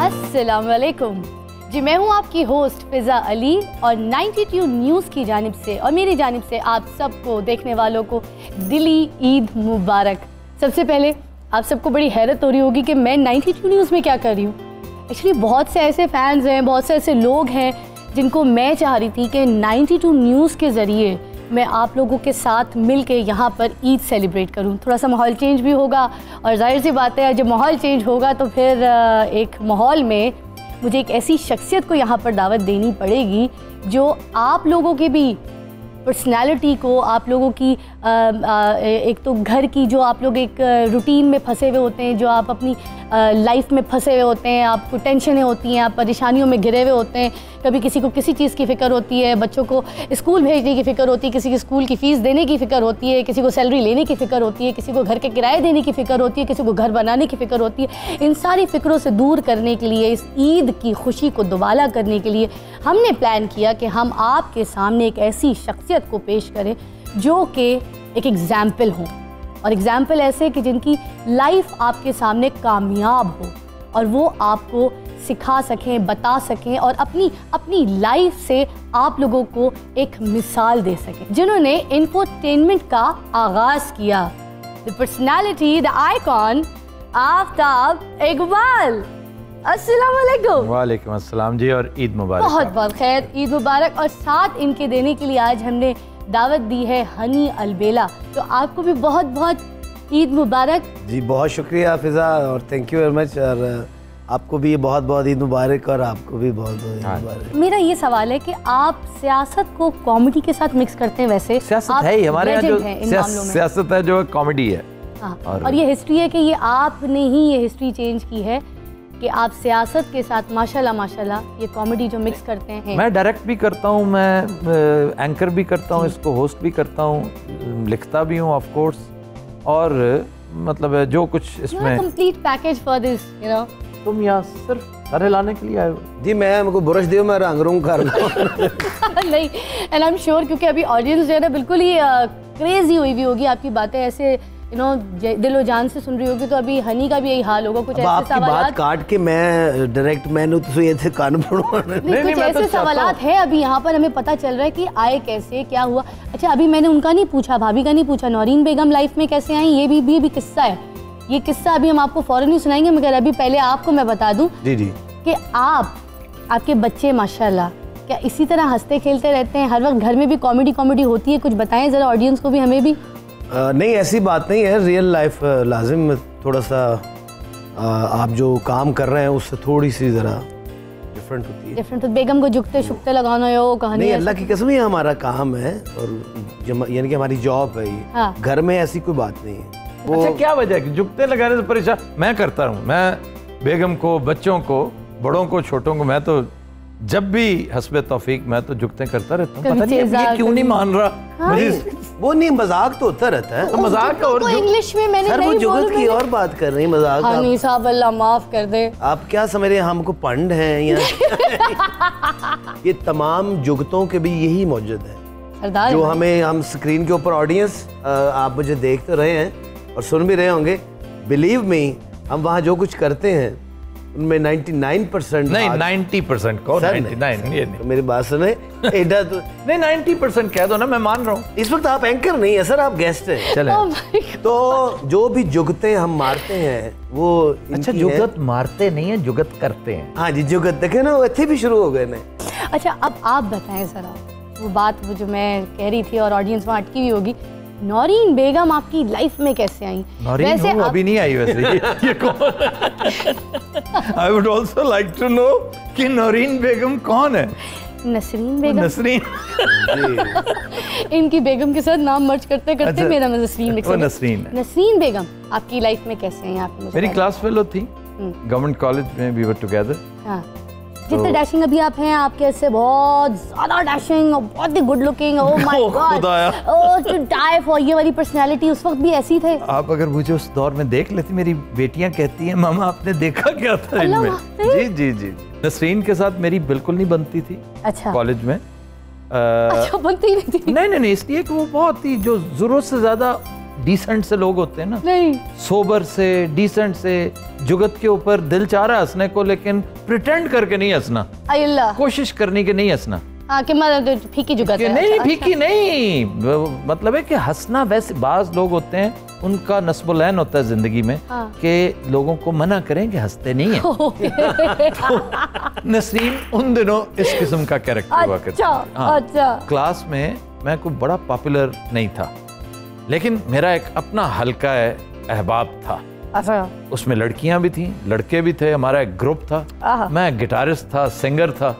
अस्सलाम वालेकुम जी, मैं हूँ आपकी होस्ट फिज़ा अली और 92 न्यूज़ की जानिब से और मेरी जानिब से आप सबको देखने वालों को दिली ईद मुबारक। सबसे पहले आप सबको बड़ी हैरत हो रही होगी कि मैं 92 न्यूज़ में क्या कर रही हूँ। एक्चुअली बहुत से ऐसे फैंस हैं, बहुत से ऐसे लोग हैं जिनको मैं चाह रही थी कि 92 न्यूज़ के ज़रिए मैं आप लोगों के साथ मिल के यहाँ पर ईद सेलिब्रेट करूँ। थोड़ा सा माहौल चेंज भी होगा और जाहिर सी बात है जब माहौल चेंज होगा तो फिर एक माहौल में मुझे एक ऐसी शख्सियत को यहाँ पर दावत देनी पड़ेगी जो आप लोगों की भी पर्सनैलिटी को, आप लोगों की एक तो घर की जो आप लोग एक रूटीन में फंसे हुए होते हैं, जो आप अपनी लाइफ में फंसे हुए होते हैं, आपको टेंशनें होती हैं, आप परेशानियों में घिरे हुए होते हैं। कभी किसी को किसी चीज़ की फ़िक्र होती है, बच्चों को स्कूल भेजने की फ़िक्र होती है, किसी की स्कूल की फ़ीस देने की फ़िक्र होती है, किसी को सैलरी लेने की फ़िक्र होती है, किसी को घर के किराए देने की फ़िक्र होती है, किसी को घर बनाने की फ़िक्र होती है। इन सारी फ़िक्रों से दूर करने के लिए, इस ईद की खुशी को दुबाला करने के लिए हमने प्लान किया कि हम आपके सामने एक ऐसी शख्सियत को पेश करें जो कि एक एग्ज़ाम्पल हो, और एग्ज़ाम्पल ऐसे कि जिनकी लाइफ आपके सामने कामयाब हो और वो आपको सिखा सकें, बता सकें और अपनी लाइफ से आप लोगों को एक मिसाल दे सकें, जिन्होंने इंफोटेनमेंट का आगाज़ किया। The personality, the icon Aftab Iqbal. अस्सलाम वालेकुम। वालेकुम अस्सलाम जी, और ईद मुबारक। बहुत बहुत खैर, ईद मुबारक। और साथ इनके देने के लिए आज हमने दावत दी है हनी अलबेला, तो आपको भी बहुत बहुत ईद मुबारक जी। बहुत शुक्रिया फिज़ा और थैंक यू वेरी मच, और आपको भी बहुत बहुत ईद मुबारक और आपको भी बहुत बहुत ईद मुबारक। मेरा ये सवाल है कि आप सियासत को कॉमेडी के साथ मिक्स करते हैं। वैसे सियासत है ही हमारे यहाँ, जो सियासत है जो कॉमेडी है। हाँ, और ये हिस्ट्री है कि ये आपने ही ये हिस्ट्री चेंज की है कि आप सियासत के साथ माशाल्लाह ये कॉमेडी जो मिक्स करते हैं। मैं डायरेक्ट भी करता हूँ, मैं एंकर भी करता हूँ, इसको होस्ट भी करता हूँ, लिखता भी हूँ ऑफ कोर्स, और मतलब जो कुछ इसमें complete package for this, you know. तुम यहाँ सिर्फ सर लाने के लिए आए हो जी? मैं हमको बुरश दियो, मैं रंग रूंग कर नहीं, एंड आई एम श्योर क्योंकि अभी ऑडियंस जो है ना बिल्कुल ही क्रेजी हुई होगी आपकी बातें ऐसे दिलो जान से सुन रही होगी, तो अभी हनी का भी यही हाल होगा। कुछ ऐसे सवालात काट के मैं डायरेक्ट मैंने तो ये थे कान कुछ ऐसे सवालात है अभी यहाँ पर हमें पता चल रहा है कि आए कैसे, क्या हुआ। अच्छा, अभी मैंने उनका नहीं पूछा, भाभी का नहीं पूछा, नौरीन बेगम लाइफ में कैसे आई, ये भी किस्सा है। ये किस्सा अभी हम आपको फौरन ही सुनाएंगे, मगर अभी पहले आपको मैं बता दूं जी कि आपके बच्चे माशाल्लाह क्या इसी तरह हंसते खेलते रहते हैं हर वक्त? घर में भी कॉमेडी होती है? कुछ बताएं जरा ऑडियंस को भी, हमें भी। नहीं, ऐसी बात नहीं है, रियल लाइफ लाजिम थोड़ा सा आप जो काम कर रहे हैं उससे थोड़ी सी ज़रा डिफरेंट होती है। डिफरेंट। बेगम को झुकते शुकते लगाना है वो कहानी? नहीं, अल्लाह की कसम ये हमारा काम है और यानी कि हमारी जॉब है ये। हाँ। घर में ऐसी कोई बात नहीं है। अच्छा, क्या वजह है झुकते लगाने से परेशान? मैं करता हूँ, मैं बेगम को, बच्चों को, बड़ों को, छोटों को, मैं तो जब भी हस्बे तौफीक मैं तो झुकते करता रहता हूँ। पता नहीं ये क्यों नहीं मान रहा। हाँ, मुझे वो नहीं, मजाक तो होता रहता है। तो मजाक का, और इंग्लिश में मैंने सर वो जुगत की और बात कर रही है, मजाक। हनी साहब अल्लाह माफ कर दे। आप क्या समझ रहे हैं हमको पंड हैं या ये तमाम जुगतों के भी यही मौजूद है जो हम स्क्रीन के ऊपर ऑडियंस आप मुझे देख तो रहे हैं और सुन भी रहे होंगे। बिलीव मी, हम वहाँ जो कुछ करते हैं उनमें 99% नहीं, 90% को 99 ये नहीं। तो मेरी बात सुने, एडा तो नहीं 90% कह दो ना, मैं मान रहा हूँ। इस वक्त आप एंकर नहीं है सर, आप गेस्ट हैं। चले तो जो भी जुगते हम मारते हैं वो अच्छा, जुगत मारते नहीं है, जुगत करते हैं। हाँ जी, जुगत देखे ना, वो इतने भी शुरू हो गए ना। अच्छा, अब आप बताएं जरा वो बात वो जो मैं कह रही थी और ऑडियंस वहाँ अटकी हुई होगी, नौरीन बेगम आपकी लाइफ में कैसे आई? वैसे अभी नहीं आई वैसे ये कौन? I would also like to know कि नौरीन बेगम कौन है? नसरीन बेगम। नसरीन इनकी बेगम के साथ नाम मर्ज करते करते अच्छा, मेरा नसरीन। वो नसरीन है। नसरीन बेगम आपकी लाइफ में कैसे हैं आप? मेरी क्लास फेलो थी गवर्नमेंट कॉलेज में, वी वर टुगेदर। हाँ, जितने डैशिंग अभी आप हैं, आपके ऐसे बहुत ज्यादा डैशिंग और बहुत ही good looking, oh my God, oh to die for, ये वाली पर्सनालिटी उस वक्त भी ऐसी थे। आप अगर मुझे उस दौर में देख लेती, मेरी बेटियां कहती हैं मामा आपने देखा क्या था इनमें। जी जी जी। नसरीन के साथ मेरी बिल्कुल नहीं बनती थी। अच्छा, कॉलेज में अच्छा बनती नहीं थी? नहीं, इसलिए कि वो बहुत ही जो जरूरत से ज्यादा डिसेंट से लोग होते हैं ना, नहीं सोबर से, डिसेंट से, जुगत के ऊपर दिल चाह रहा है हंसने को लेकिन प्रिटेंड करके नहीं हंसना, अल्लाह कोशिश करनी कि नहीं हंसना। हाँ कि मतलब फीकी जुगत है। नहीं फीकी नहीं, मतलब है कि हंसना, वैसे बाज लोग होते हैं उनका नस्बुलैन होता है जिंदगी में कि लोगों को मना करें कि हंसते नहीं है। तो नसरीन उन दिनों इस किस्म का कैरेक्टर हुआ करता। अच्छा। क्लास में मैं कोई बड़ा पॉपुलर नहीं था, लेकिन मेरा एक अपना हल्का अहबाब था। अच्छा। उसमें लड़कियां भी थी, लड़के भी थे, हमारा एक ग्रुप था, मैं गिटारिस्ट था, सिंगर था,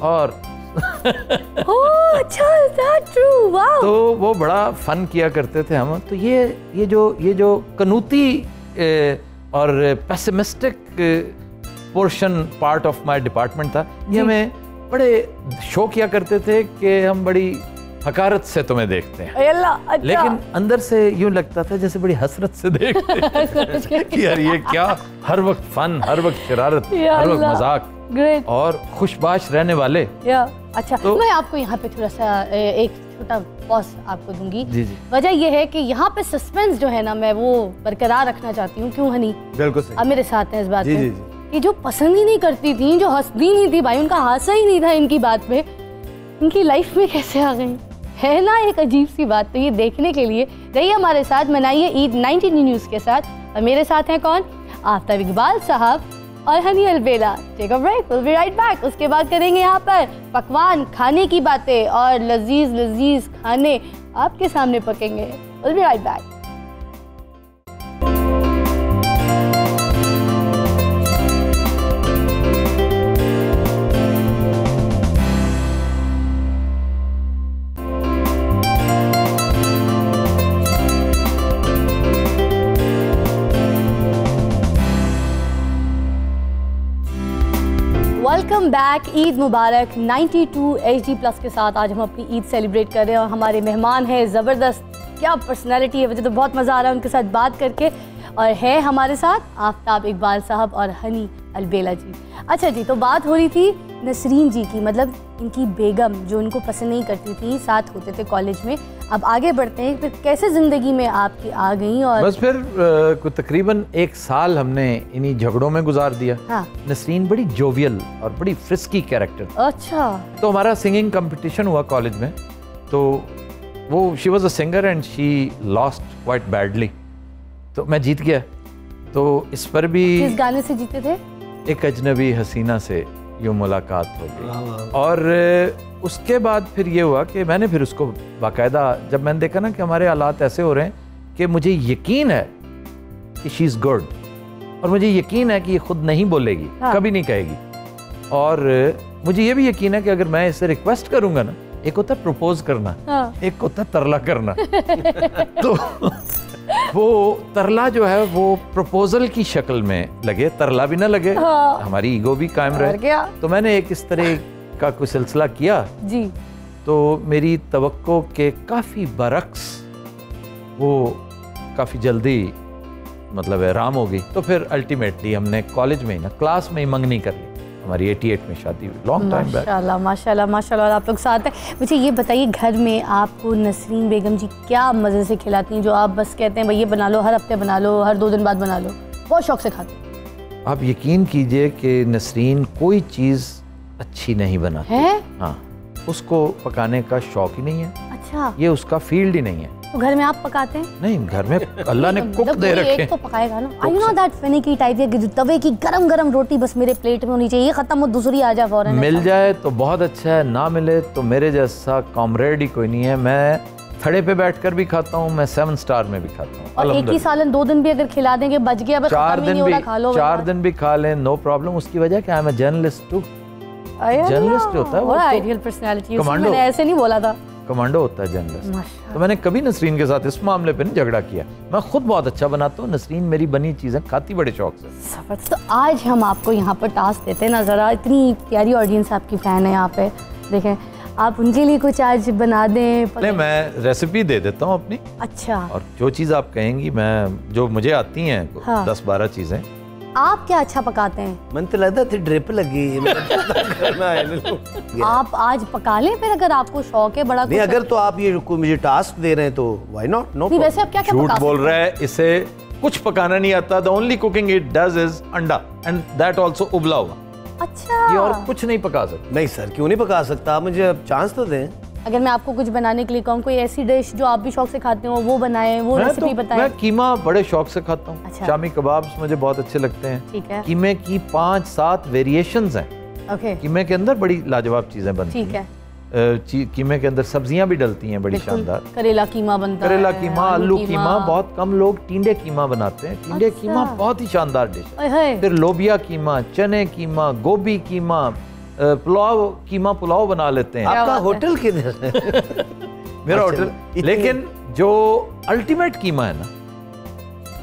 और अच्छा, true? Wow. तो वो बड़ा फन किया करते थे हम। तो ये जो कनूती और pessimistic portion part of my department था, ये हमें बड़े शो किया करते थे कि हम बड़ी हकारत से तुम्हें देखते हैं। अच्छा। लेकिन अंदर से यूं लगता था जैसे बड़ी हसरत से देखते हैं कि यार ये क्या, हर वक्त फन, हर वक्त शरारत, हर वक्त मजाक, ग्रेट, और खुशबाश रहने वाले। अच्छा, तो मैं आपको यहाँ पे थोड़ा सा एक छोटा पॉज आपको दूंगी। जी जी। वजह ये है कि यहाँ पे सस्पेंस जो है ना, मैं वो बरकरार रखना चाहती हूँ। क्यों हनी? बिल्कुल सही। अब मेरे साथ हैं इस बात में। जी। कि जो पसंद ही नहीं करती थी, जो हंसती नहीं थी भाई, उनका हासा ही नहीं था इनकी बात पे, इनकी लाइफ में कैसे आ गई, है ना एक अजीब सी बात। तो ये देखने के लिए रहिए हमारे साथ, मनाइए ईद 92 न्यूज़ के साथ। और मेरे साथ हैं कौन? आफ्ताब इकबाल साहब और Honey Albela. Take a break, will be right back. उसके बाद करेंगे यहाँ पर पकवान, खाने की बातें, और लजीज लजीज खाने आपके सामने पकेंगे। Will be right back. Welcome back, Eid मुबारक। 92 HD+ के साथ आज हम अपनी ईद सेलिब्रेट कर रहे हैं और हमारे मेहमान हैं ज़बरदस्त, क्या पर्सनालिटी है, मुझे तो बहुत मज़ा आ रहा है उनके साथ बात करके। और है हमारे साथ आफ्ताब इकबाल साहब और हनी अलबेला जी। अच्छा जी, तो बात हो रही थी नसरीन जी की, मतलब इनकी बेगम जो इनको पसंद नहीं करती थी, साथ होते थे कॉलेज में। अब आगे बढ़ते हैं, फिर कैसे ज़िंदगी में आपकी आ गई? और बस फिर तकरीबन 1 साल हमने इन्हीं झगड़ों में गुजार दिया। हाँ। नसरीन बड़ी जोवियल और बड़ी फ्रिस्की कैरेक्टर। अच्छा। तो हमारा सिंगिंग कंपटीशन हुआ कॉलेज में, तो वो she was a singer and she lost quite badly, तो मैं जीत गया। तो इस पर भी किस गाने से जीते थे? एक अजनबी हसीना से यूं मुलाकात हो गई। और उसके बाद फिर ये हुआ कि मैंने फिर उसको बाकायदा, जब मैंने देखा ना कि हमारे हालात ऐसे हो रहे हैं कि मुझे यकीन है कि शी इज़ गुड, और मुझे यकीन है कि ये खुद नहीं बोलेगी, कभी नहीं कहेगी, और मुझे ये भी यकीन है कि अगर मैं इसे रिक्वेस्ट करूंगा ना, एक होता है प्रपोज करना, एक होता है तरला करना। तो वो तरला जो है वो प्रपोजल की शक्ल में लगे, तरला भी ना लगे, हमारी ईगो भी कायम रहे। तो मैंने एक इस तरह का कोई सिलसिला किया जी, तो मेरी तवक्को के काफ़ी बरक्स वो काफ़ी जल्दी मतलब राम हो गई। तो फिर अल्टीमेटली हमने कॉलेज में ही ना, क्लास में ही मंगनी कर ली। हमारी 88 में शादी हुई, लॉन्ग टाइम बैक। माशाल्लाह माशाल्लाह माशाल्लाह। और आप लोग साथ हैं। मुझे ये बताइए, घर में आपको नसरीन बेगम जी क्या मज़े से खिलाती हैं, जो आप बस कहते हैं भाई ये बना लो, हर हफ्ते बना लो, हर 2 दिन बाद बना लो, बहुत शौक से खाते हैं? आप यकीन कीजिए कि नसरीन कोई चीज़ अच्छी नहीं बनाती है। हाँ, उसको पकाने का शौक ही नहीं है। अच्छा, ये उसका फील्ड ही नहीं है। तो घर में आप पकाते हैं? नहीं, घर में अल्लाह ने कुक दे रखे। एक तो पकाएगा ना। I know that finicky type है, तवे की गरम गरम रोटी बस मेरे प्लेट में होनी चाहिए, ये खत्म हो दूसरी आ जाए फौरन। मिल जाए तो बहुत अच्छा है, ना मिले तो मेरे जैसा कॉमरेड ही कोई नहीं है। मैं थड़े पे बैठकर भी खाता हूँ, मैं 7 स्टार में भी खाता हूँ। और एक ही सालन 2 दिन भी अगर खिला देंगे, बच गया, 4 दिन भी खा लें, नो प्रॉब्लम। उसकी वजह क्या है, मैं जर्नलिस्ट टू, जर्नलिस्ट होता है वो, आइडियल पर्सनालिटी। मैंने ऐसे नहीं बोला था, कमांडो होता है जर्नलिस्ट। तो मैंने कभी नसरीन के साथ इस मामले पे नहीं झगड़ा किया। मैं खुद बहुत अच्छा बनाता हूँ, नसरीन मेरी बनी चीज़ें खाती बड़े शौक से। तो आज हम आपको यहाँ पर टास्क देते हैं ना, ज़रा इतनी प्यारी ऑडियंस आपकी फ़ैन है यहाँ पे, देखें आप उनके लिए कुछ आज बना दें। नहीं, मैं रेसिपी दे देता हूँ अपनी। अच्छा। और जो चीज़ आप कहेंगी, मैं जो मुझे आती हैं 10-12 चीज़ें आप क्या अच्छा पकाते हैं? मन तो लगता थी ड्रिप लगी आप आज पका लें फिर, अगर आपको शौक है बड़ा। नहीं, अगर तो आप ये मुझे टास्क दे रहे हैं तो व्हाई नॉट। नो, वैसे आप क्या क्या झूठ बोल रहा है, इसे कुछ पकाना नहीं आता। The only cooking it does is अंडा, एंड दैट आल्सो उबला हुआ। अच्छा, ये और कुछ नहीं पका सकता। नहीं सर, क्यों नहीं पका सकता, आप मुझे चांस तो दें। अगर मैं आपको कुछ बनाने के लिए कहूँ, कोई ऐसी डिश जो आप भी शौक से खाते हो वो बनाएं, वो रेसिपी बताएं। मैं कीमा बड़े शौक से खाता हूँ। अच्छा। शामी कबाब्स मुझे बहुत अच्छे लगते हैं। ठीक है। कीमे की 5-7 वेरिएशंस हैं। ओके। कीमे के अंदर बड़ी लाजवाब चीजें बनती हैं। ठीक है। कीमे के अंदर सब्जियां भी डलती हैं बड़ी शानदार। करेला कीमा बनता है, करेला कीमा, आलू कीमा, बहुत कम लोग टिंडे कीमा बनाते हैं। टिंडे अच्छा। कीमा बहुत ही शानदार डिश है। फिर लोबिया कीमा, चने कीमा, गोभी कीमा, पुलाव कीमा, पुलाव बना लेते हैं। आपका होटल किधर है? मेरा होटल। लेकिन जो अल्टीमेट कीमा है ना,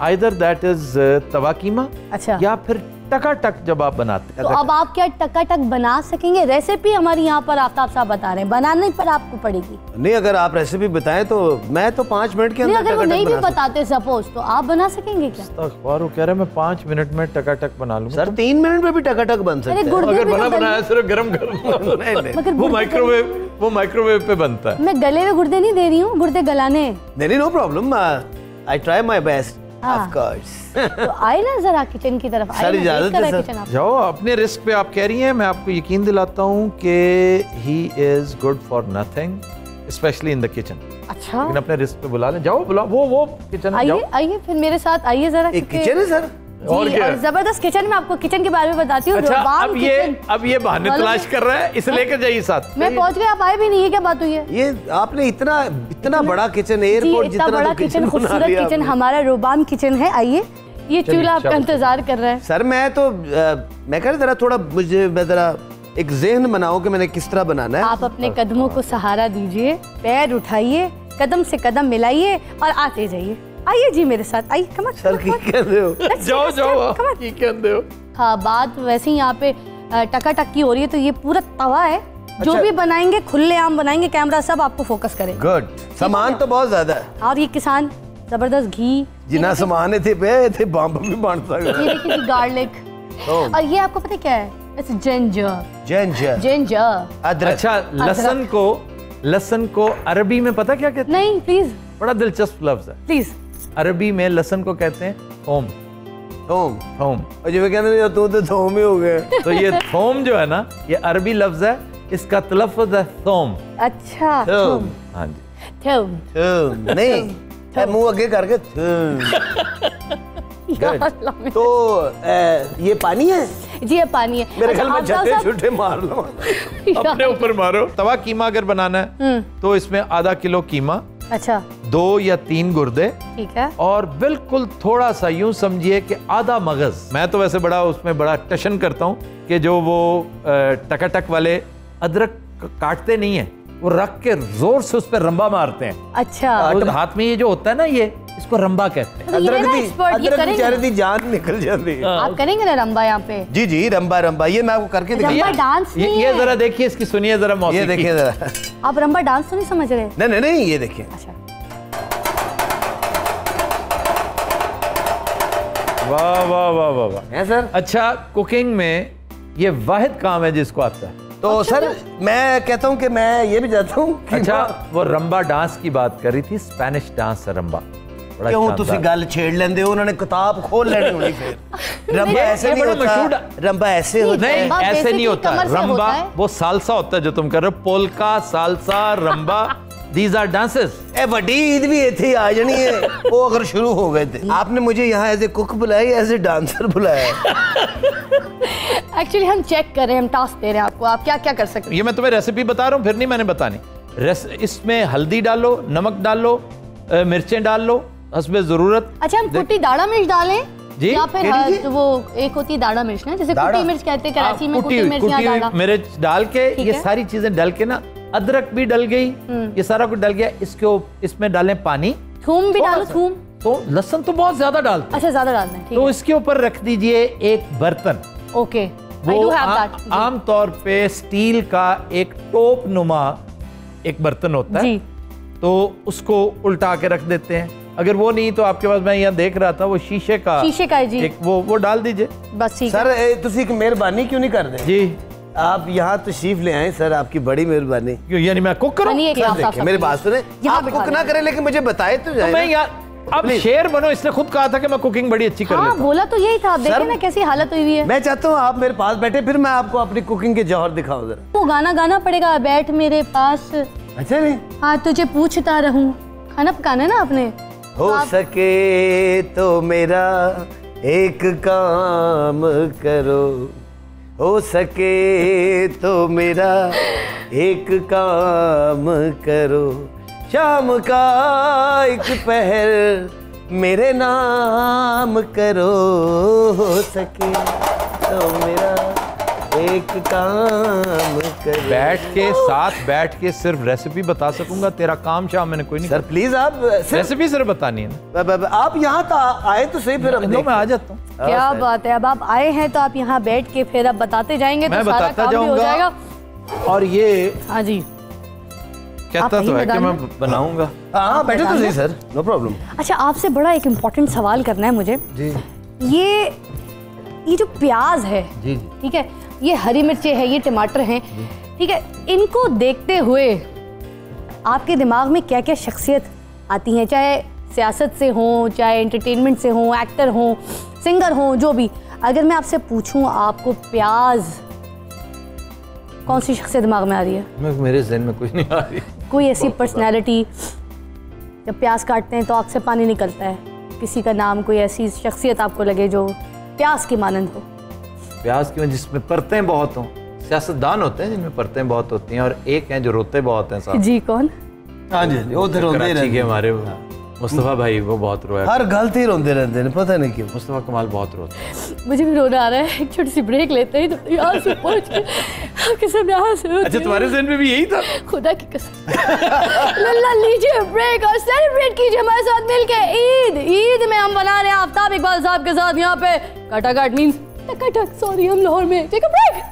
आइदर दैट इज तवा कीमा, अच्छा, या फिर टकाटक जब आप बनाते हैं। तो अब आप क्या टकाटक बना सकेंगे? रेसिपी हमारी यहाँ पर आफ्ताब साहब बता रहे हैं, बनाने पर आपको पड़ेगी। नहीं, अगर आप रेसिपी बताएं तो मैं तो 5 मिनट के अंदर अगर वो नहीं भी बताते सपोज, तो आप बना सकेंगे क्या? अखबार कह रहे हैं मैं 5 मिनट में टकाटक बना लूंगा। सर 3 मिनट में भी टकाटक बन सकता है। अगर बना बनाया सिर्फ गरम कर वो माइक्रोवेव पे बनता है। मैं गले में गुर्दे नहीं दे रही हूँ, गुर्दे गलाने। नहीं, no problem, I try my best. Of course. तो आए ना जरा किचन की तरफ। सर इजाजत है सर। जाओ, अपने रिस्क पे आप कह रही हैं। मैं आपको यकीन दिलाता हूँ कि he is good for nothing, specially in the kitchen. अच्छा, लेकिन अपने रिस्क पे बुला लें। जाओ, बुला वो किचन में जाओ। आइए फिर मेरे साथ आइए जरा। एक किचन है सर, और क्या? जबरदस्त किचन में आपको किचन के बारे में बताती हूँ। अच्छा, अब ये बहाने तलाश कर रहा है, इसे लेकर जाइए साथ। मैं पहुंच गया, आप आए भी नहीं है, क्या बात हुई है? ये आपने इतना बड़ा किचन, एयरपोर्ट जितना बड़ा किचन, खूबसूरत किचन, हमारा रुबान किचन है। आइए, ये चूल्हा आपका इंतजार कर रहा है। सर मैं कह रहा जरा थोड़ा मैं जरा एक ज़हन बनाओ कि मैंने किस तरह बनाना है। आप अपने कदमों को सहारा दीजिए, पैर उठाइए, कदम से कदम मिलाइए और आते जाइए। आइए जी मेरे साथ, आइए। कम सर की कहते हो? जाओ की कहते हो? हाँ, बात वैसे ही यहाँ पे टकाटक की हो रही है। तो ये पूरा तवा है। जो भी बनाएंगे खुलेआम बनाएंगे, कैमरा सब आपको फोकस करेगा। गुड। सामान तो बहुत ज्यादा है। और ये किसान जबरदस्त घी जिना सामान थे पे बम भी बन सकते। ये देखिए गार्लिक। और ये आपको पता क्या है? जिंजर अदरक। अच्छा, लहसुन को अरबी में पता क्या कहते हैं? नहीं, प्लीज। बड़ा दिलचस्प लफ्ज है। प्लीज। अरबी में लहसुन को कहते हैं थोम। और जो कहते हैं तो थोम ही हो गए। तो ये थोम जो है ना, ये अरबी लफ्ज है, इसका तलफ्फुज़ है थोम। अच्छा, थोम। हाँ जी, थोम नहीं, मुंह आगे करके तो ये पानी है जी, ये पानी है। मेरे ख्याल में छुट्टे मार लो अपने ऊपर मारो। तवा कीमा अगर बनाना है तो इसमें आधा किलो कीमा, अच्छा, 2 या 3 गुर्दे, ठीक है, और बिल्कुल थोड़ा सा यूं समझिए कि आधा मगज। मैं तो वैसे उसमें बड़ा टशन करता हूँ कि जो वो टकाटक वाले अदरक काटते नहीं है, वो रख के जोर से उस पर रंबा मारते हैं। अच्छा, हाथ में ये जो होता है ना, ये इसको रंबा कहते हैं। अदरक की जान निकल जाती है। आप करेंगे ना रंबा यहाँ पे? जी, रंबा ये मैं आपको करके रंबा डांस नहीं है। ये जरा देखिए, इसकी सुनिए जरा मौसीकी। ये देखिए जरा। आप रंबा डांस तो नहीं समझ रहे? नहीं, ये देखिए। अच्छा, वाह है सर। अच्छा, कुकिंग में ये वाहिद काम है जिसको आता है। तो सर मैं कहता हूँ कि मैं ये भी चाहता हूँ। अच्छा, वो रंबा डांस की बात करी थी, स्पेनिश डांस है रंबा। क्यों तुसी गल छेड़ लेंदे हो? उन्होंने किताब खोल लेनी होनी फिर। रंबा ऐसे नहीं होता, रंबा ऐसे होता है। नहीं, ऐसे नहीं होता। रंबा वो सालसा होता है जो तुम कर रहे हो, polka, salsa, rumba, these are dances। बड़ी ईद भी इतनी आ जानी है, वो अगर शुरू हो गए थे। आपने मुझे यहाँ एज ए कुक बुलाया, एज ए डांसर बुलाया? एक्चुअली हम चेक कर रहे हैं, हम टास्क दे रहे हैं आपको, आप क्या क्या कर सकते हैं। ये मैं तुम्हें रेसिपी बता रहा हूँ, फिर नहीं मैंने बतानी। इसमें हल्दी डालो, नमक डालो, मिर्चें डाल लो हस्बे जरूरत। अच्छा, हम कुटी दाड़ा मिर्च डालें जी? या फिर वो एक होती है दाड़ा मिर्च ना, जैसे कुटी मिर्च कहते हैं कराची में, कुटी मिर्च डाल के ये सारी चीजें डाल के ना, अदरक भी डल गई, ये सारा कुछ डल गया। इसमें डालें पानी, थूम भी डालो। थूम तो लहसुन तो बहुत ज्यादा डालते हैं। अच्छा, ज्यादा डालना है। तो इसके ऊपर रख दीजिए एक बर्तन। ओके, वो आमतौर पे स्टील का एक टोप नुमा एक बर्तन होता है, तो उसको उल्टा के रख देते हैं। अगर वो नहीं तो आपके पास, मैं यहाँ देख रहा था वो शीशे का है जी, एक वो डाल दीजिए बस ठीक है। सर तुसी एक मेहरबानी क्यों नहीं कर रहे जी, आप यहाँ तशरीफ ले आए सर, आपकी बड़ी मेहरबानी। क्यों यानी मैं कुक करूँ? मेरी बात सुने, आप कुक ना करें लेकिन मुझे बताए तो जाए। मैं यार अब शेर बनो, इसने खुद कहा था कि मैं कुकिंग बड़ी अच्छी कर लेता हूं। बोला तो यही था, आप देखिए ना कैसी हालत हुई है। मैं चाहता हूँ आप मेरे पास बैठे, फिर मैं आपको अपनी कुकिंग के जौहर दिखाऊं जरा। वो गाना गाना पड़ेगा, बैठ मेरे पास। अच्छा नहीं, हाँ तुझे पूछता रहूं, खाना पकाना है ना आपने। हो सके तो मेरा एक काम करो, हो सके तो मेरा एक काम करो, शाम का एक पहर मेरे नाम करो, हो सके तो मेरा एक काम करो। बैठ के साथ बैठ के सिर्फ रेसिपी बता सकूंगा, तेरा काम शाम मैंने कोई नहीं। सर प्लीज आप रेसिपी सिर्फ बतानी है ना। आप यहाँ आए तो सही, फिर मैं आ जाता हूँ। क्या बात है, अब आप आए हैं तो आप यहाँ बैठ के फिर अब बताते जाएंगे तो सारा काम भी हो जाएगा। और ये हाँ जी कहता तो है कि मैं बनाऊंगा। हाँ बैठे तो सही सर, नो प्रॉब्लम। अच्छा आपसे बड़ा एक इम्पोर्टेंट सवाल करना है मुझे जी। ये जो प्याज है जी ठीक है, ये हरी मिर्चें है, ये टमाटर हैं ठीक है, इनको देखते हुए आपके दिमाग में क्या क्या शख्सियत आती हैं, चाहे सियासत से हो, चाहे एंटरटेनमेंट से हो, एक्टर हो, सिंगर हो, जो भी। अगर मैं आपसे पूछूं आपको प्याज, कौन सी शख्सियत दिमाग में आ रही है? मेरे ज़हन में कुछ नहीं आ रही। कोई ऐसी पर्सनैलिटी, जब प्याज काटते हैं तो आँख से पानी निकलता है, किसी का नाम, कोई ऐसी शख्सियत आपको लगे जो प्याज की मानंद हो? प्याज की जिसमें परतें बहुत हों। सियासतदान होते हैं जिनमें परतें बहुत होती हैं, और एक हैं जो रोते बहुत हैं साहब। जी कौन? हाँ जी वो तो रोते रहते हैं हमारे मुस्तफ़ा भाई, वो बहुत रोया, हर गलती रोते रहते हैं, पता नहीं क्यों। मुस्तफ़ा कमाल बहुत रोते हैं। मुझे भी रोना आ रहा है, एक छोटी सी ब्रेक लेते ही तो यहाँ से पहुँच के कसम यहाँ से। अच्छा तुम्हारे ज़हन में भी यही था? खुदा की कसम। लल्ला लीजिए ब्रेक और सेलिब्रेट कीजिए हमारे साथ मिलके ईद में हम बना रहे हैं आफ्ताब इकबाल साहब के साथ यहाँ पे कटाकट मीन्स टकाटक, सॉरी हम लाहौर में। Take a break.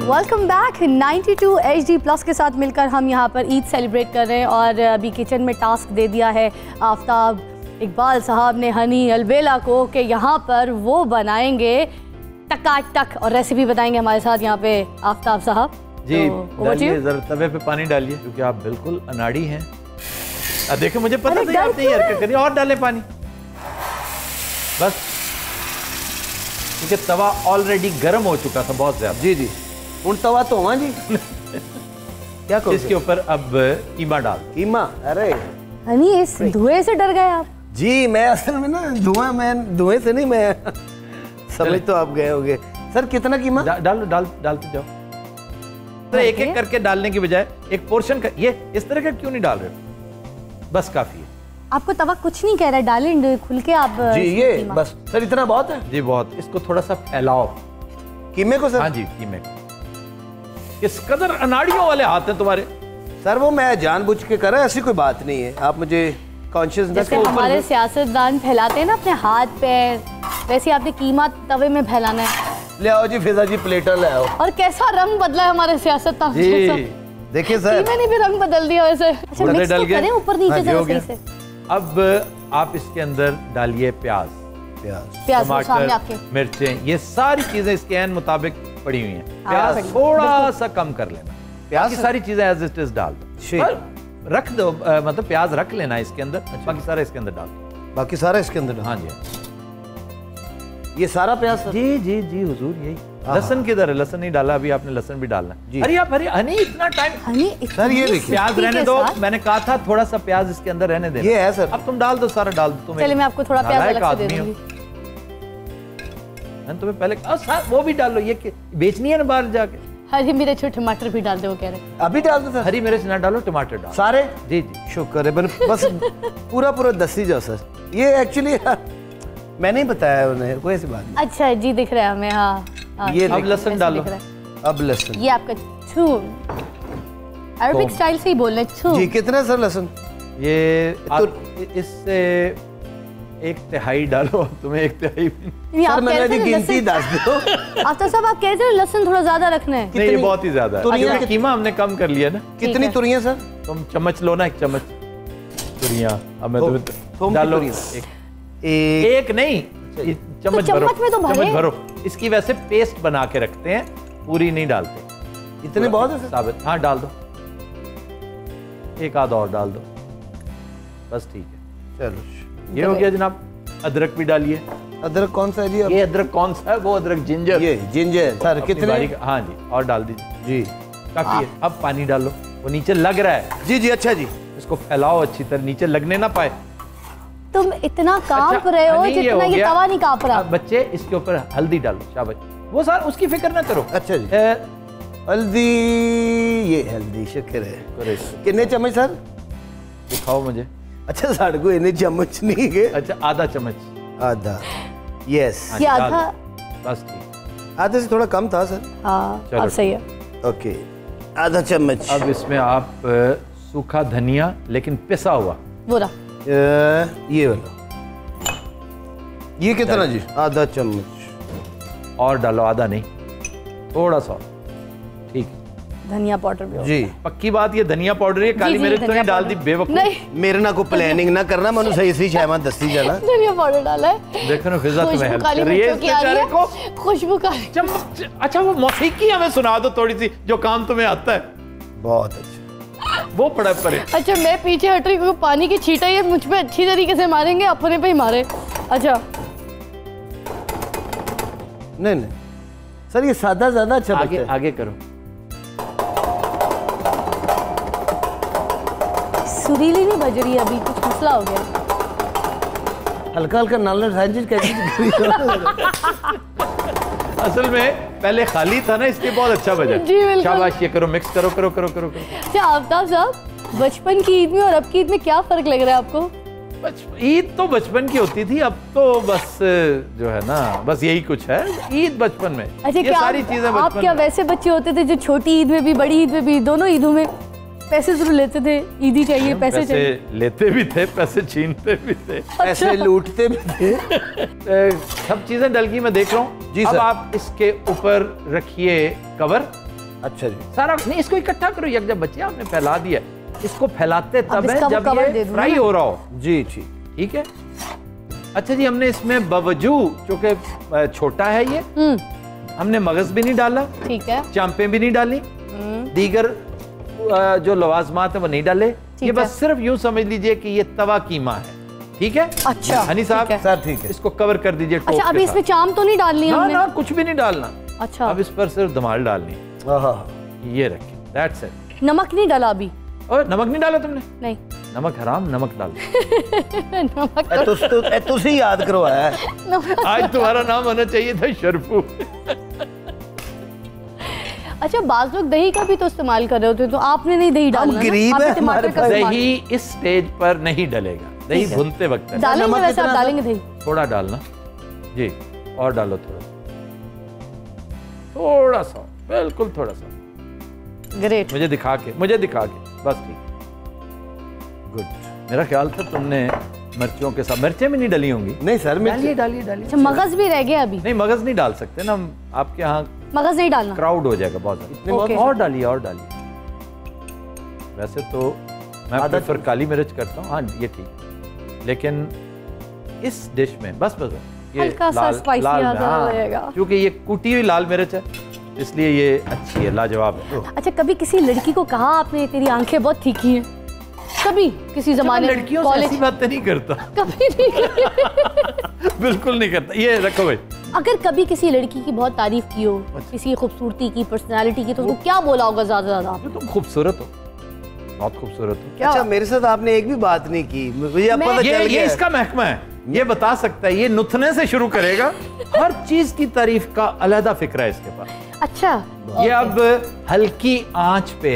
Welcome back. 92 HD plus के साथ मिलकर हम यहाँ पर ईद सेलिब्रेट कर रहे हैं, और अभी किचन में टास्क दे दिया है आफ्ताब इकबाल साहब ने हनी अलबेला को कि यहाँ पर वो बनाएंगे टकाटक, और रेसिपी बताएंगे हमारे साथ यहाँ पे आफ्ताब साहब। जी डालिए जरा तवे पे पानी डालिए, क्योंकि आप बिल्कुल अनाड़ी हैं। देखिए मुझे पता नहीं आप नहीं हरकत करिए, और डालें पानी बस, क्योंकि तवा ऑलरेडी गर्म हो चुका था बहुत ज्यादा। जी जी उन तवा तो हुआ जी। क्या करो इसके ऊपर अब कीमा डाल। कीमा? अरे हनी इस धुएं से डर गए आप? जी मैं असल में ना धुएं से नहीं, मैं समझ तो आप गए होंगे। सर कितना कीमा? डालते जाओ, तो एक एक करके डालने की बजाय एक पोर्शन का, ये इस तरह का क्यों नहीं डाल रहे? बस काफी है। आपको तवा कुछ नहीं कह रहा, डालें खुल के आप। जी ये बस सर इतना बहुत है? जी बहुत। इसको थोड़ा सा फैलाओ कीमे को सर। हाँ जी कीमे को। किस कदर अनाड़ियों वाले हाथ हैं तुम्हारे। सर वो मैं जानबूझ के कर रहा, ऐसी कोई बात नहीं है, आप मुझे कॉन्शियसनेस के ऊपर। हमारे सियासतदान फैलाते हैं ना अपने हाथ पैर, वैसे आपने कीमा तवे में फैलाना है। ले आओ जी फिजा जी, प्लेटर ले आओ। और कैसा रंग बदला है हमारे सियासतदान जी, देखिए सर मैंने भी रंग बदल दिया वैसे। अच्छा मिक्स तो करें ऊपर नीचे जरा सही से। अब आप इसके अंदर डालिए प्याज, टमाटर, मिर्चें, ये सारी चीजें इसके ऐन मुताबिक पड़ी हुई हैं। प्याज थोड़ा सा कम कर लेना, प्याज की सारी चीजें एज इट इज डाल दो, रख दो, मतलब प्याज रख लेना इसके अंदर। बाकी सारा इसके अंदर डाल दो। बाकी सारा इसके अंदर? हाँ जी। ये सारा प्याज? जी जी जी हुजूर यही। लहसुन किधर है? लहसुन नहीं डाला अभी, आपने लहसुन भी डालना है। अरे आप हनी इतना टाइम, सर ये देखिए प्याज रहने दो, मैंने कहा था थोड़ा सा प्याज इसके अंदर रहने देना। ये है सर। अब तुम डाल दो, सारा डाल दो। चलिए मैं आपको थोड़ा प्याज अलग से दे दूंगी। मैंने तुम्हें पहले वो भी डाल लो, ये बेचनी है ना बाहर जाके। हरी मिर्च और टमाटर भी डाल दे, वो कह रहे हैं। अभी डाल दो सर? हरी मिर्च ना डालो, टमाटर डालो सारे। जी जी शुक्र है, बस पूरा दस ही जाओ सर। ये एक्चुअली मैंने ही बताया उन्हें, कोई ऐसी बात नहीं। अच्छा जी दिख रहा है हमें। हाँ ये अब लहसुन डालो। अब लहसुन, ये आपका थूम, अरबिक स्टाइल से ही बोलना है थूम। जी कितना सर लहसुन? ये इससे 1/3 डालो, तुम्हें 1/3 सर मैंने गिनती दस दो। आफ्ताब साहब आप कह रहे थे लहसुन थोड़ा ज्यादा रखना है। नहीं, ये बहुत ही ज्यादा है। कीमा हमने कम कर लिया ना। कितनी तुरियां सर? तुम चम्मच लो ना, 1 चम्मच तुरियां। अब मैं तुम्हें डालो एक नहीं, चम्मच भरो, चम्मच भरो। इसकी वैसे पेस्ट बना के रखते हैं, पूरी नहीं डालते। इतने बहुत है साबित? हाँ डाल दो, 1 आध और डाल दो, बस ठीक है। चलो ये हो गया जनाब। अदरक भी डालिए। अदरक कौन सा है जी? ये अदरक कौन सा है? वो अदरक जिंजर। ये जिंजर सर कितने? हाँ जी, और डाल दीजिए जी, काफी है। अब पानी डालो, वो नीचे लग रहा है। जी जी अच्छा जी, इसको फैलाओ अच्छी तरह, नीचे लगने ना पाए। तुम इतना कांप रहे हो जितना ये तवा नहीं कांप रहा। बच्चे इसके ऊपर हल्दी डालो, शाबाश। वो सर उसकी फिक्र ना करो। अच्छा जी, हल्दी, ये हल्दी शक्कर है। कितने चम्मच सर? दिखाओ मुझे। अच्छा साढ़े को इतने चम्मच नहीं है। अच्छा आधा चम्मच। आधा, यस ये आधा, बस ठीक। आधे से थोड़ा कम था सर। हाँ अब सही है। ओके, आधा चम्मच। अब इसमें आप सूखा धनिया, लेकिन पिसा हुआ, वो रहा ये वाला। ये कितना जी? आधा चम्मच और डालो, आधा नहीं, थोड़ा सा, ठीक। धनिया पाउडर भी जी। पक्की बात, ये धनिया पाउडर है, काली मिर्च तो नहीं डाल दी बेवकूफ। नहीं, मेरे ना को प्लानिंग ना करना, मनु सही सही शायद दस्ती जाना। धनिया पाउडर डाला है। देखो ना फिजा, तुम्हें हेल्प कर रही है इस बेचारे को। खुशबू का अच्छा वो मौसीकी हमें सुना दो थोड़ी सी, जो काम तुम्हें आता है। बहुत अच्छा, वो पड़ा पड़े। अच्छा मैं पीछे हट रही क्योंकि पानी की छींटा ये मुझ पे अच्छी तरीके से मारेंगे, अपने पे ही मारे। अच्छा नहीं नहीं सर, ये सादा ज्यादा अच्छा आगे आगे करो। सुरीली नहीं बज रही अभी, कुछ मसला हो गया। हल्का हल्का नाल सैंडविच कैसे? असल में पहले खाली था ना, इसलिए बहुत अच्छा बजा। जी बिल्कुल। शाबाश, ये करो, मिक्स करो करो करो करो करो। अच्छा आफ्ताब साहब, बचपन की ईद में और अब की ईद में क्या फर्क लग रहा है आपको? ईद तो बचपन की होती थी, अब तो बस जो है ना, बस यही कुछ है। ईद बचपन में, अच्छा ये सारी चीजें बचपन आप क्या वैसे बच्चे होते थे जो छोटी ईद में भी बड़ी ईद में भी दोनों ईदों में पैसे जरूर लेते थे? ईदी चाहिए, पैसे चाहिए। लेते भी थे, पैसे छीनते भी थे, पैसे लूटते भी थे। सब चीजें डलगी मैं देख रहा हूँ जी। अब आप इसके ऊपर रखिए कवर। अच्छा जी, सारा नहीं, इसको इकट्ठा करो यकजा। बच्चे आपने फैला दिया, इसको फैलाते तब है जब ये फ्राई हो रहा हो। जी ठीक है। अच्छा जी, हमने इसमें बावजूद चूंकि छोटा है ये, हमने मगज भी नहीं डाला, ठीक है, चांपे भी नहीं डाली, दीगर जो लवाजमात है वो नहीं डाले। ये बस सिर्फ यूं समझ लीजिए कि ये तवा कीमा है, ठीक है। अच्छा हनी साहब, सर ठीक है, इसको कवर कर दीजिए। अच्छा अभी इसमें चाम तो नहीं डालनी हमने? ना कुछ भी नहीं डालना। अच्छा, अब इस पर सिर्फ धमाल डालनी। ये रखिए, दैट्स इट। नमक नहीं डाला अभी? और नमक नहीं डाला तुमने? नहीं, नमक हराम, नमक डाल। नमक तुझे याद करवाया है। आज तुम्हारा नाम होना चाहिए था शरफू। अच्छा बाज लोग दही का भी तो इस्तेमाल कर रहे होते, तो आपने नहीं दही डालना? गरीब है हमारे पास। दही इस स्टेज पर नहीं डलेगा, दही भुनते वक्त डालेंगे। वैसे आप डालेंगे दही? थोड़ा डालना जी, और डालो थोड़ा थोड़ा सा, बिल्कुल थोड़ा सा। ग्रेट। मुझे दिखा के बस ठीक, गुड। मेरा ख्याल था तुमने मिर्चों के साथ, मिर्चें भी नहीं डली होंगी। नहीं सर, डालिए। अच्छा मगज भी रह गया अभी? नहीं, मगज नहीं डाल सकते ना हम, आपके यहाँ मगज नहीं डालना, क्राउड हो जाएगा बहुत ज्यादा। और डालिए। वैसे तो मैं प्रेफर काली मिर्च करता हूँ, हाँ ये ठीक, लेकिन इस डिश में बस ये हल्का सा स्पाइसी आ जाएगा, क्योंकि ये कुटी हुई लाल मिर्च है, इसलिए ये अच्छी है, लाजवाब है। अच्छा कभी किसी लड़की को कहा आपने तेरी आंखें बहुत तीखी हैं? कभी किसी जमाने में? लड़कियों से ऐसी बात नहीं करता, कभी नहीं। बिल्कुल नहीं करता। ये रखो भाई। अगर कभी किसी लड़की की बहुत तारीफ की हो, किसी खूबसूरती की, पर्सनालिटी की, तो उसको क्या बोला होगा ज्यादा? तुम खूबसूरत हो, बहुत खूबसूरत हो। क्या? अच्छा मेरे साथ आपने एक भी बात नहीं की, मुझे अब पता चल गया। ये इसका महकमा है, ये बता सकता है, ये नुथने से शुरू करेगा। हर चीज की तारीफ का अलहदा फिक्र है इसके पास। अच्छा, ये अब हल्की आंच पे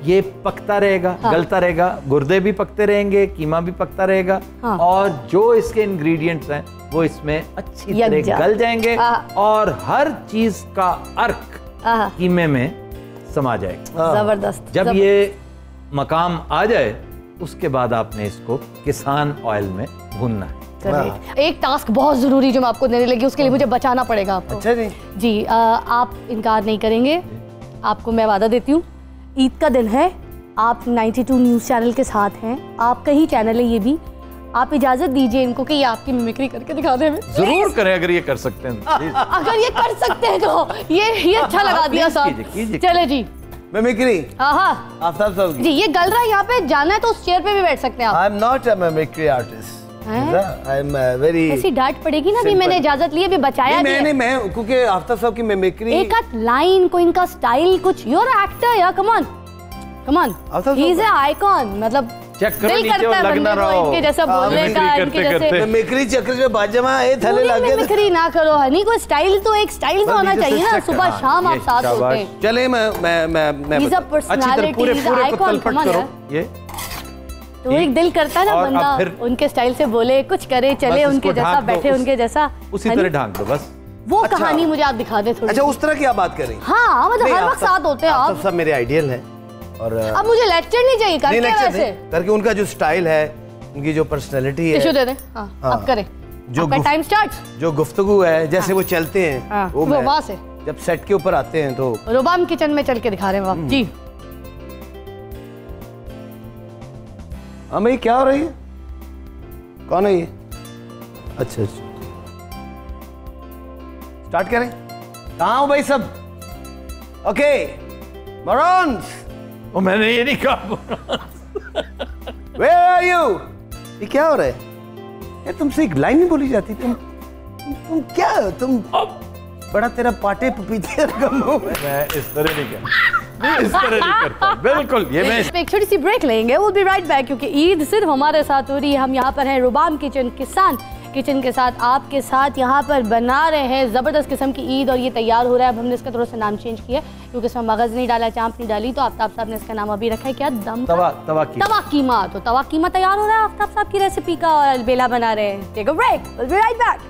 ये पकता रहेगा, गलता रहेगा, गुर्दे भी पकते रहेंगे, कीमा भी पकता रहेगा, और जो इसके इंग्रेडिएंट्स हैं वो इसमें अच्छी तरह गल जाएंगे, और हर चीज का अर्क कीमे में समा जाएगा। जबरदस्त। जब ये मकाम आ जाए उसके बाद आपने इसको किसान ऑयल में भूनना है। एक टास्क बहुत जरूरी जो मैं आपको देने लगी, उसके लिए मुझे बचाना पड़ेगा आपको। अच्छा जी आप इनकार नहीं करेंगे, आपको मैं वादा देती हूँ। ईद का दिन है, आप 92 न्यूज़ चैनल के साथ हैं, आपका ही चैनल है ये भी। आप इजाजत दीजिए इनको कि ये आपकी मिमिक्री करके दिखा दें। जरूर करें अगर ये कर सकते हैं। अगर ये कर सकते हैं तो ये अच्छा लगा दिया साहब। चले जी मिमिक्री। हाँ आफ्ताब साहब जी, ये गल रहा है, यहाँ पे जाना है तो उस चेयर पे भी बैठ सकते हैं आप। I am not a mimicry artist. I am very ऐसी डांट पड़ेगी ना, भी मैंने इजाजत ली, भी बचाया भी है। मैं क्योंकि आफ्ताब साहब की मिमिक्री एक लाइन को, इनका स्टाइल कुछ, यू आर एक्टर यार, come on come on, he is a icon. मतलब दिल करता है बंदे को इनके जैसा बोलने का, इनके जैसे मिमिक्री चक्र में बाजमा ए थले लगे। मिमिक्री ना करो हनी, कोई स्टाइल तो एक स्टाइल तो होना चाहिए ना, सुबह शाम आप साथ होते हैं। चले मैं is a personality, is a icon, come on यार। तो एक दिल करता है ना बंदा उनके स्टाइल से बोले, कुछ करे, चले उनके जैसा, बैठे उनके जैसा, उसी तरह ढांक दो बस। वो कहानी मुझे आप दिखा दे थोड़ी। अच्छा उस तरह की आप बात करें? हाँ मतलब हर वक्त साथ होते हैं आप। सब मेरे आइडियल है और अब मुझे लेक्चर नहीं चाहिए, करके वैसे करके उनका जो स्टाइल है, उनकी जो पर्सनालिटी है। टिश्यू दे दे। हाँ अब करें, जो टाइम स्टार्ट। जो गुफ्तगू है, जैसे वो चलते हैं, वो वहाँ से जब सेट के ऊपर आते हैं तो रुबाम किचन में चल के दिखा रहे हैं आप जी। हाँ भाई क्या हो रही है? कौन है ये? अच्छा स्टार्ट करें। कहाँ हो भाई सब? ओके मरोन। ओ मैंने ये नहीं कहा। Where are you? ये क्या हो रहा है यार? तुमसे एक लाइन नहीं बोली जाती। तुम क्या हो? तुम बड़ा तेरा पाटे पपीते का मुंह है। मैं इस तरह नहीं करता, इस तरह नहीं करता बिल्कुल। ये मैं एक छोटी सी ब्रेक लेंगे, we'll be right back, क्योंकि ईद सिर्फ हमारे साथ हो रही है। हम यहाँ पर हैं रुबाम किचन, किसान किचन के साथ, आपके साथ यहाँ पर बना रहे हैं ज़बरदस्त किस्म की ईद, और ये तैयार हो रहा है। अब हमने इसका थोड़ा सा नाम चेंज किया क्योंकि इसमें मगज़ नहीं डाला, चांप नहीं डाली, तो आफ्ताब साहब ने इसका नाम अभी रखा है क्या? तवा कीमा। तो तवा कीमा तैयार हो रहा है आफ्ताब साहब की रेसिपी का, और अलबेला बना रहे हैं। Take a break, we'll be right back.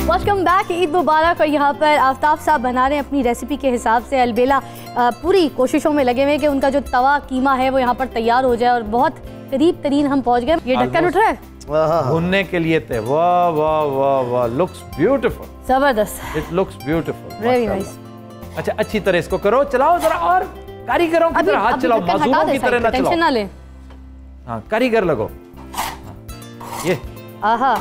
Welcome back, Eid मुबारक। और यहाँ पर आफ्ताब साहब बना रहे हैं अपनी रेसिपी के हिसाब से अलबेला। पूरी कोशिशों में लगे हुए हैं कि उनका जो तवा कीमा है वो यहाँ पर तैयार हो जाए, और बहुत करीब तरीन हम पहुँच गए। ये ढक्कन उठ रहा है भुनने के लिए थे। वाह वाह वाह वाह, लुक्स ब्यूटीफुल, जबरदस्त, it looks beautiful, very nice. अच्छा अच्छी तरह इसको करो, चलाओ जरा, और कारीगरों की तरह हाथ चलाओ, मजदूरों की तरह ना चलाओ। टेंशन ना ले। हाँ कारीगर लगो। ये आहा,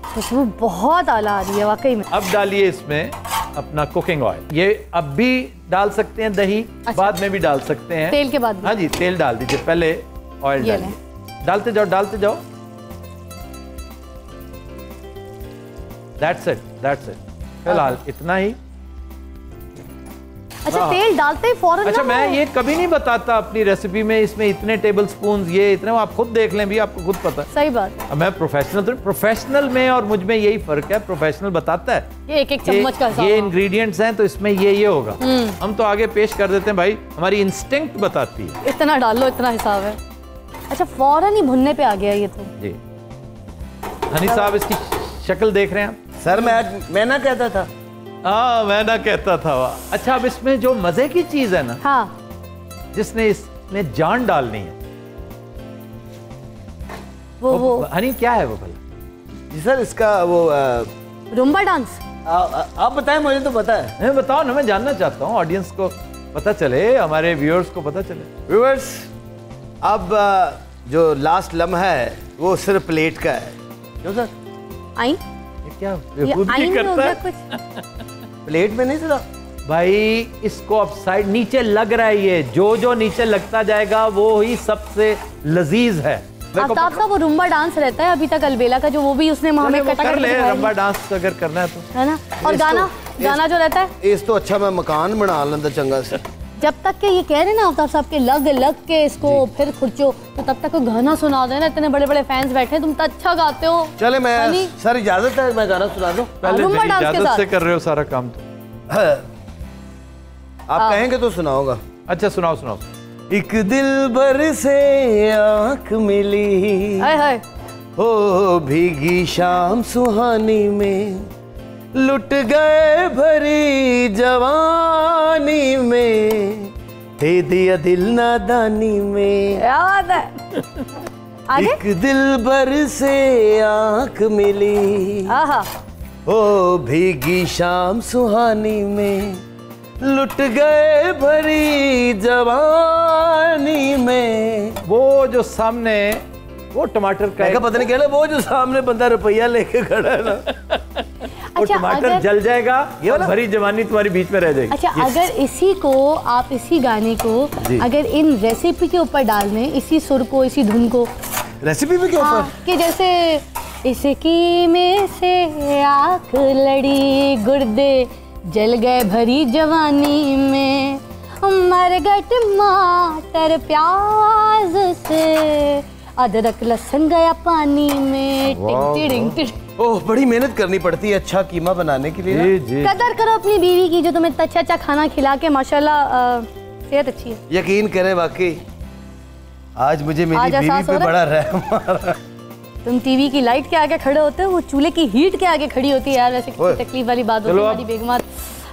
खुशबू बहुत आला आ रही है वाकई में। अब डालिए इसमें अपना कुकिंग ऑयल। ये अब भी डाल सकते हैं दही, अच्छा। बाद में भी डाल सकते हैं, तेल के बाद। हाँ जी तेल डाल दीजिए, पहले ऑयल डालिए, डालते जाओ डालते जाओ। दैट्स इट फिलहाल इतना ही। अच्छा तेल डालते ही फौरन? अच्छा मैं ये कभी नहीं बताता अपनी रेसिपी में, इसमें इतने टेबल स्पून, ये इतने, आप खुद देख लें भी, आपको खुद पता है। सही बात। मैं प्रोफेशनल, तो प्रोफेशनल में और मुझ में यही फर्क है। प्रोफेशनल बताता है ये एक चम्मच का, ये इंग्रेडिएंट्स हैं तो इसमें ये होगा। हम तो आगे पेश कर देते हैं भाई, हमारी इंस्टिंक्ट बताती है। इतना डाल लो, इतना हिसाब है। अच्छा फौरन ही भुनने पे आ गया ये तो। जी हनी साहब इसकी शक्ल देख रहे हैं आप? सर मैं ना कहता था। हाँ मैं ना कहता था। अच्छा अब इसमें जो मजे की चीज है ना, हाँ, जिसने इसमें जान डालनी है, वो हनी क्या है वो भला? जी सर इसका वो रुम्बा डांस। आप बताएं, मुझे तो पता है। मैं बताओ ना, मैं जानना चाहता हूँ, ऑडियंस को पता चले, हमारे व्यूअर्स को पता चले। व्यूअर्स अब जो लास्ट लम्हा है वो सिर्फ प्लेट का है। क्यों सर? आई क्या बेखुदी करता है कुछ? प्लेट में नहीं सर भाई, इसको अब साइड नीचे लग रहा है, ये जो नीचे लगता जाएगा वो ही सबसे लजीज है। आफ्ताब का वो रुम्बा डांस रहता है अभी तक अलबेला का, जो वो भी उसने हमें कर ले, रुम्बा डांस अगर करना है तो, है ना। और गाना जो रहता है इस तो अच्छा मैं मकान बना लेंदा चंगा से। जब तक के ये कह रहे ना आफ्ताब साहब के लग लग के इसको फिर खुर्चो, तो तब तक कोई गाना सुना दे ना, इतने बड़े बड़े फैंस बैठे हैं, तुम तो अच्छा गाते हो। चले मैं सर इजाजत है, मैं गाना सुना दूं? पहले इजाजत से कर रहे हो सारा काम तो। आप कहेंगे तो सुनाऊंगा। अच्छा सुनाओ सुनाओ। एक दिलबर से आंख मिली, हाय हाय, ओ भीगी शाम सुहानी में, लुट गए भरी जवानी में, दे दिया दिल नादानी में। क्या बात है। आगे? एक दिलबर से आंख मिली, आहा, ओ भीगी शाम सुहानी में, लुट गए भरी जवानी में। वो जो सामने वो टमाटर का पता नहीं क्या, वो जो सामने बंदा रुपया लेके खड़ा है ना, वो टमाटर जल जाएगा, ये भरी जवानी तुम्हारी बीच में रह जाएगी। अच्छा, अगर इसी को आप इसी गाने को अगर इन रेसिपी के ऊपर डाल दें, इसी सुर को, इसी धुन को, रेसिपी भी के ऊपर कि जैसे इसकी में से आँख लड़ी, गुर्दे जल गए भरी जवानी में, मर गए टमाटर प्याज से, अदरक लहसुन गया पानी में, टिंग टिंग टिंग। ओह, बड़ी मेहनत करनी पड़ती है अच्छा कीमा बनाने के लिए। जी जी। कदर करो अपनी बीवी की जो तुम्हें अच्छा अच्छा खाना खिला के माशाल्लाह सेहत अच्छी है। यकीन करें वाकई आज मुझे मेरी बीवी पे बड़ा रहम आ रहा। तुम टीवी की लाइट के आगे खड़े होते हो, वो चूल्हे की हीट के आगे खड़ी होती है यार। वैसे कितनी तकलीफ वाली बात होती है। हमारी बेगमात,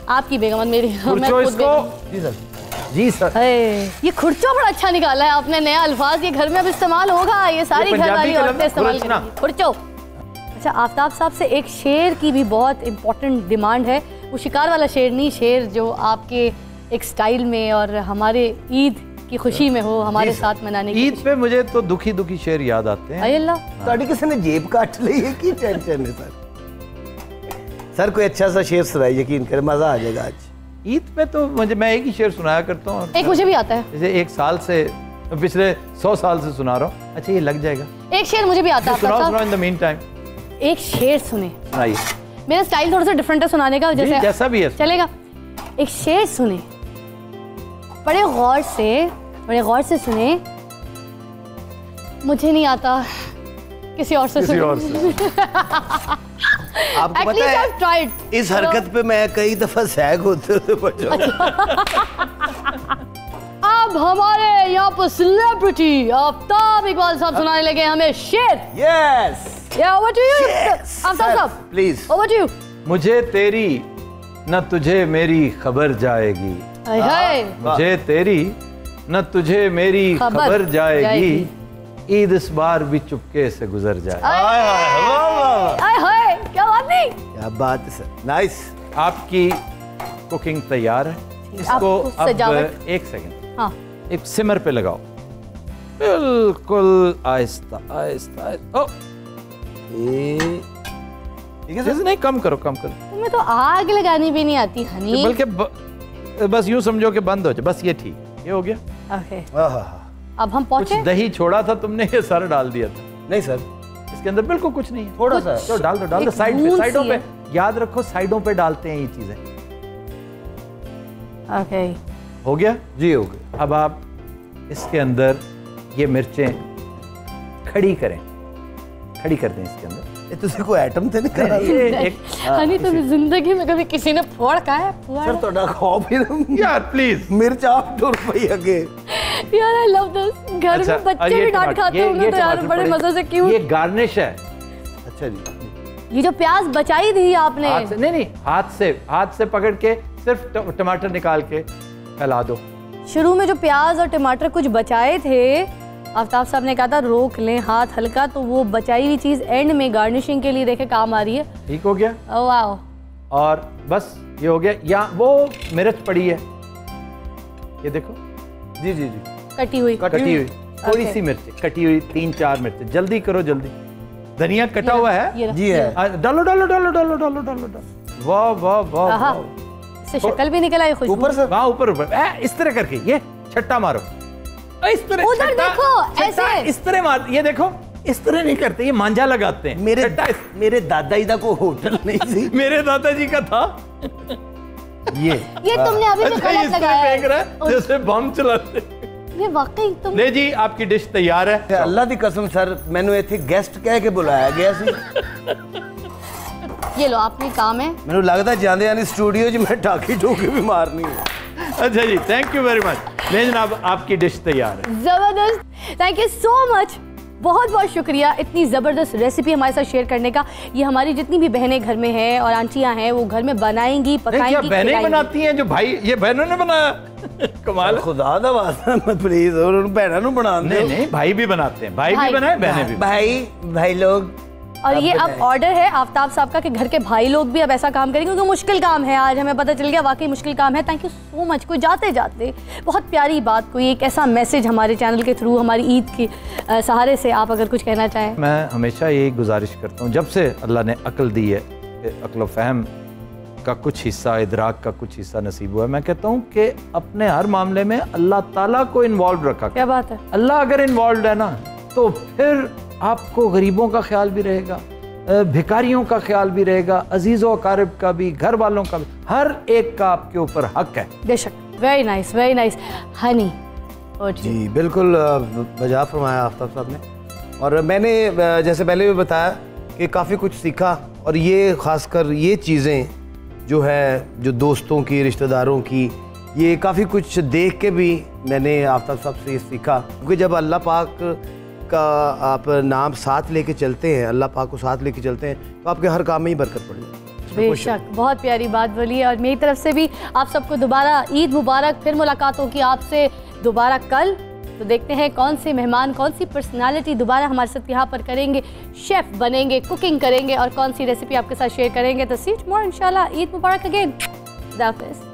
आपकी बेगमात मेरी। जी सर, जी सर। ये खुर्चो बड़ा अच्छा निकाला है आपने, नया अल्फाज ये घर में अब इस्तेमाल होगा, ये सारी घर वाली औरतें इस्तेमाल करेंगी, खुर्चो। अच्छा, आफ्ताब साहब से एक शेर की भी बहुत इम्पोर्टेंट डिमांड है, वो शिकार वाला शेर नहीं, शेर जो आपके एक स्टाइल में और हमारे ईद की खुशी में हो, हमारे साथ मनाने की। ईद पे मुझे तो दुखी दुखी शेर याद आते हैं। अल्लाह, ताड़ी किसी ने जेब काट ली है की टेंशन है सर। सर कोई अच्छा सा शेर सुनाइए, यकीन करें मजा आ जाएगा आज। ईद पे तो मैं एक ही शेर सुनाया करता हूँ। एक मुझे भी आता है, जैसे एक साल से, पिछले 100 साल से सुना रहा हूँ। अच्छा ये लग जाएगा। एक शेर मुझे भी आता है। सुनाओ इन द मीन टाइम। एक शेर सुने, सुनाइए। मेरा स्टाइल थोड़ा सा डिफरेंट है सुनाने का, जैसे जैसा भी है चलेगा। एक शेर सुने, बड़े गौर से सुने, मुझे नहीं आता, किसी और से सुने। आपको पता है इस हरकत पे मैं कई दफा सैग होते अब हमारे यहाँ पर सेलिब्रिटी आफ्ताब इकबाल साहब सुनाने लगे हमें शेर। Yes, over to you Aftab साहब, प्लीज। Over to you. मुझे तेरी न तुझे मेरी खबर जाएगी, मुझे तेरी न तुझे मेरी खबर जाएगी, ईद इस बार भी चुपके से गुजर जाए। क्या बात नहीं, क्या बात है सर, नाइस। आपकी कुकिंग तैयार है, इसको अब एक सेकंड, हाँ, एक सिमर पे लगाओ, बिल्कुल आहिस्ता आहिस्ता। ओ ठीक है, नहीं कम करो कम करो। तुम्हें तो आग लगानी भी नहीं आती हनी। बल्कि बस यूं समझो कि बंद हो जाए, बस ये ठीक, ये हो गया। ओके, अब हम पहुंचे। कुछ दही छोड़ा था तुमने, ये सारा डाल दिया था। नहीं सर, इसके अंदर बिल्कुल कुछ नहीं है, थोड़ा सा। तो डाल दो साइड पे, साइडों पे, याद रखो साइडों पे डालते हैं ये चीजें। ओके, हो गया जी, हो गया। अब आप इसके अंदर ये मिर्चें खड़ी करें, खड़ी कर दें इसके अंदर। ये तुझे कोई आइटम थे नहीं हनी, तुम जिंदगी में कभी किसी ने फोड़ का है? सर थोड़ा खौफ ही यार प्लीज, मिर्च आप ₹2 के। यार आई लव दिस। घर में बच्चे भी डांट खाते होंगे तो यार बड़े मजे से। क्यों? ये गार्निश है। अच्छा जी, ये जो प्याज बचाई थी आपने, नहीं हाथ से पकड़ के सिर्फ टमाटर निकाल के फैला दो। शुरू में जो प्याज और टमाटर कुछ बचाए थे, आफ्ताब साहब ने कहा था रोक लें हाथ हल्का, तो वो बचाई हुई चीज एंड में गार्निशिंग के लिए देखे काम आ रही है। ठीक हो गया। Oh wow. और बस ये हो गया। या वो मिर्च पड़ी है, ये देखो। जी जी जी, कटी हुई थोड़ी सी मिर्च कटी हुई, 3-4 मिर्च। जल्दी करो जल्दी। धनिया कटा हुआ है जी है, डालो डालो डालो डालो डालो डालो डालो। वाह वाह वाह, इससे शक्ल भी निकल आई, खुशबू ऊपर से। हाँ ऊपर इस तरह करके ये छट्टा मारो, इस तरह। उधर देखो ऐसे, इस तरह मार। ये देखो इस तरह नहीं करते, ये मांझा लगाते हैं। मेरे दादाजी का कोई होटल नहीं थी। मेरे दादाजी का था। ये तुमने अभी भी गलत लगाया है, जैसे बम चलाते। ये वाकई तुम। ले जी, आपकी डिश तैयार है। अल्लाह दी कसम सर, मैंने इतने गेस्ट कह के बुलाया गया सी। ये लो, आपने काम है। मैंने लगता जाते यानी स्टूडियो ज मैं टाकी ठोकी भी मारनी है। अच्छा जी, थैंक यू वेरी मच। ले जनाब, आपकी डिश तैयार है। जबरदस्त, थैंक यू सो मच, बहुत बहुत शुक्रिया इतनी ज़बरदस्त रेसिपी हमारे साथ शेयर करने का। ये हमारी जितनी भी बहनें घर में हैं और आंटियां हैं वो घर में बनाएंगी, पकाएंगी। बहनें बनाती हैं जो भाई, ये बहनों ने बनाया। कमाल, खुदा दा वास्ता मत प्लीज, और उन बहनों ने बना दे। नहीं, भाई भी बनाते हैं, भाई भी बनाए, बहनें भी। भाई लोग। और ये अब ऑर्डर है आफ्ताब साहब का कि घर के भाई लोग भी अब ऐसा काम करेंगे, क्योंकि मुश्किल काम है। आज हमें पता चल गया वाकई मुश्किल काम है। Thank you so much. कोई जाते जाते बहुत प्यारी बात, कोई एक ऐसा मैसेज हमारे चैनल के थ्रू, हमारी ईद के सहारे से आप अगर कुछ कहना चाहें। मैं हमेशा यही गुजारिश करता हूँ, जब से अल्लाह ने अक्ल दी है, अक्ल फहम का कुछ हिस्सा, इदराक का कुछ हिस्सा नसीब हुआ है, मैं कहता हूँ कि अपने हर मामले में अल्लाह ताला को इन्वॉल्व रखा। क्या बात है। अल्लाह अगर इन्वॉल्व है ना, तो फिर आपको गरीबों का ख्याल भी रहेगा, भिखारियों का ख्याल भी रहेगा, अजीज़ व अकारिब का भी, घर वालों का भी, हर एक का आपके ऊपर हक है। बेशक। Very nice, very nice. Honey ji बिल्कुल बजा फरमाया आफ्ताब साहब ने। और मैंने जैसे पहले भी बताया कि काफ़ी कुछ सीखा, और ये ख़ासकर ये चीज़ें जो है, जो दोस्तों की, रिश्तेदारों की, ये काफ़ी कुछ देख के भी मैंने आफ्ताब साहब से सीखा। क्योंकि जब अल्लाह पाक का आप नाम साथ लेके चलते हैं, अल्लाह पाक को साथ लेके चलते हैं, तो आपके हर काम में ही बरकत पड़ जाती है। बेशक, बहुत प्यारी बात बोली है। और मेरी तरफ से भी आप सबको दोबारा ईद मुबारक। फिर मुलाकात होगी आपसे दोबारा कल। तो देखते हैं कौन से मेहमान, कौन सी पर्सनालिटी दोबारा हमारे साथ यहाँ पर करेंगे, शेफ़ बनेंगे, कुकिंग करेंगे, और कौन सी रेसिपी आपके साथ शेयर करेंगे। तो सी यू टुमारो इंशाल्लाह। ईद मुबारक अगेन। खुदा हाफिज़।